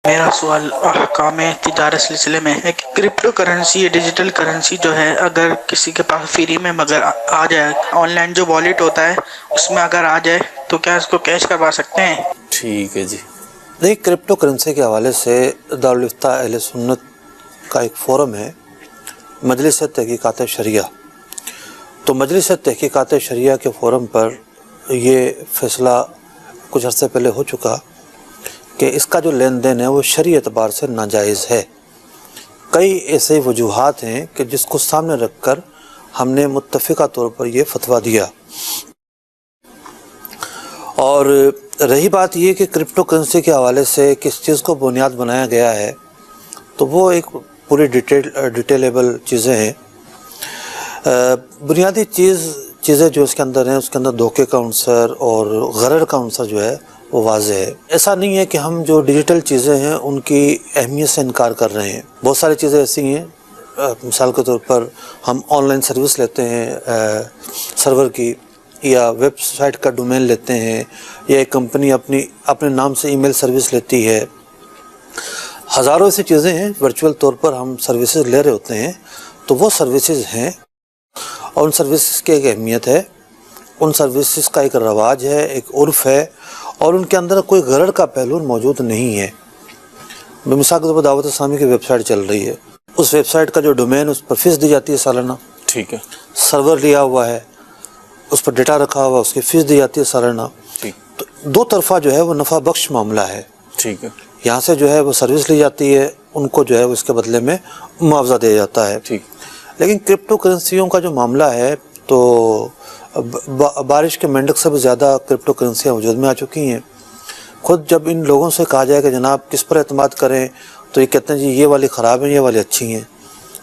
میرا سوال احکام تجارت سلسلے میں ہے کہ کرپٹو کرنسی ڈیجیٹل کرنسی جو ہے اگر کسی کے پاس فری میں مگر آ جائے، آن لائن جو والیٹ ہوتا ہے اس میں اگر آ جائے تو کیا اس کو کیش کروا سکتے ہیں؟ ٹھیک ہے جی۔ دیکھیے، کرپٹو کرنسی کے حوالے سے دارالفتہ اہل سنت کا ایک فورم ہے، مجلس تحقیقات شریعہ۔ تو مجلس تحقیقات شریعہ کے فورم پر یہ فیصلہ کچھ عرصے پہلے ہو چکا کہ اس کا جو لین دین ہے وہ شرعی اعتبار سے ناجائز ہے۔ کئی ایسے وجوہات ہیں کہ جس کو سامنے رکھ کر ہم نے متفقہ طور پر یہ فتویٰ دیا۔ اور رہی بات یہ کہ کرپٹو کرنسی کے حوالے سے کس چیز کو بنیاد بنایا گیا ہے، تو وہ ایک پوری ڈیٹیلیبل چیزیں ہیں۔ بنیادی چیزیں جو اس کے اندر ہیں، اس کے اندر دھوکے کا عنصر اور غرر کا عنصر جو ہے وہ واضح ہے۔ ایسا نہیں ہے کہ ہم جو ڈیجیٹل چیزیں ہیں ان کی اہمیت سے انکار کر رہے ہیں۔ بہت ساری چیزیں ایسی ہیں، مثال کے طور پر ہم آن لائن سروس لیتے ہیں سرور کی، یا ویب سائٹ کا ڈومین لیتے ہیں، یا ایک کمپنی اپنے نام سے ای میل سروس لیتی ہے۔ ہزاروں ایسی چیزیں ہیں ورچوئل طور پر ہم سروسز لے رہے ہوتے ہیں، تو وہ سروسز ہیں اور ان سروسز کی ایک اہمیت ہے، ان سروسز کا ایک رواج ہے، ایک عرف ہے، اور ان کے اندر کوئی غرر کا پہلو موجود نہیں ہے۔ مثال کے طور پر دعوت اسلامی کی ویب سائٹ چل رہی ہے، اس ویب سائٹ کا جو ڈومین، اس پر فیس دی جاتی ہے سالانہ، ٹھیک ہے، سرور لیا ہوا ہے، اس پر ڈیٹا رکھا ہوا، اس کی فیس دی جاتی ہے سالانہ۔ تو دو طرفہ جو ہے وہ نفع بخش معاملہ ہے۔ ٹھیک ہے، یہاں سے جو ہے وہ سروس لی جاتی ہے، ان کو جو ہے اس کے بدلے میں معاوضہ دیا جاتا ہے۔ ٹھیک۔ لیکن کرپٹو کرنسیوں کا جو معاملہ ہے، تو بارش کے مینڈک سے بھی زیادہ کرپٹو کرنسیاں وجود میں آ چکی ہیں۔ خود جب ان لوگوں سے کہا جائے کہ جناب کس پر اعتماد کریں، تو یہ کہتے ہیں جی یہ والی خراب ہیں، یہ والی اچھی ہیں۔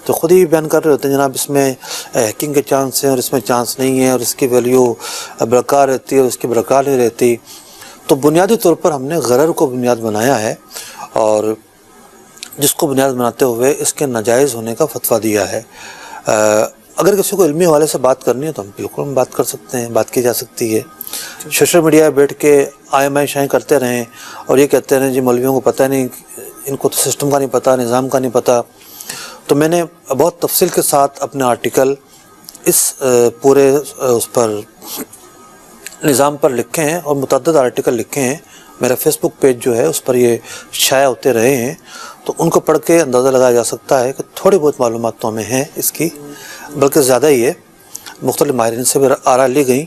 تو خود ہی بیان کر رہے ہوتے ہیں جناب اس میں ہیکنگ کے چانس ہیں اور اس میں چانس نہیں ہے، اور اس کی ویلیو برقرار رہتی ہے اور اس کی برقرار نہیں رہتی۔ تو بنیادی طور پر ہم نے غرر کو بنیاد بنایا ہے، اور جس کو بنیاد بناتے ہوئے اس کے ناجائز ہونے کا فتویٰ دیا ہے۔ اگر کسی کو علمی حوالے سے بات کرنی ہے تو ہم بالکل بات کر سکتے ہیں، بات کی جا سکتی ہے۔ سوشل میڈیا پہ بیٹھ کے آئیں بائیں شائیں کرتے رہیں اور یہ کہتے رہیں جی مولویوں کو پتہ نہیں، ان کو تو سسٹم کا نہیں پتہ، نظام کا نہیں پتہ۔ تو میں نے بہت تفصیل کے ساتھ اپنے آرٹیکل اس پورے اس پر نظام پر لکھے ہیں، اور متعدد آرٹیکل لکھے ہیں۔ میرا فیس بک پیج جو ہے اس پر یہ شائع ہوتے رہے ہیں، تو ان کو پڑھ کے اندازہ لگایا جا سکتا ہے کہ تھوڑی بہت معلومات تو ہمیں ہیں اس کی، بلکہ زیادہ ہی ہے۔ مختلف ماہرین سے بھی آراء لی گئی،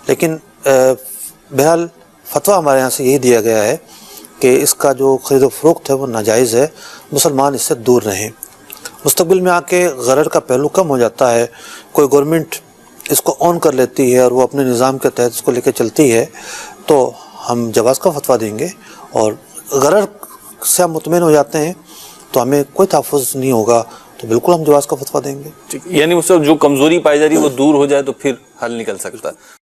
لیکن بہرحال فتویٰ ہمارے یہاں سے یہی دیا گیا ہے کہ اس کا جو خرید و فروخت ہے وہ ناجائز ہے، مسلمان اس سے دور رہیں۔ مستقبل میں آ کے غرر کا پہلو کم ہو جاتا ہے، کوئی گورنمنٹ اس کو آن کر لیتی ہے اور وہ اپنے نظام کے تحت اس کو لے کے چلتی ہے، تو ہم جواز کا فتویٰ دیں گے، اور غرر سے ہم مطمئن ہو جاتے ہیں تو ہمیں کوئی تحفظ نہیں ہوگا، تو بالکل ہم جواز کا فتویٰ دیں گے۔ یعنی اس وقت جو کمزوری پائی جا رہی ہے وہ دور ہو جائے تو پھر حل نکل سکتا ہے۔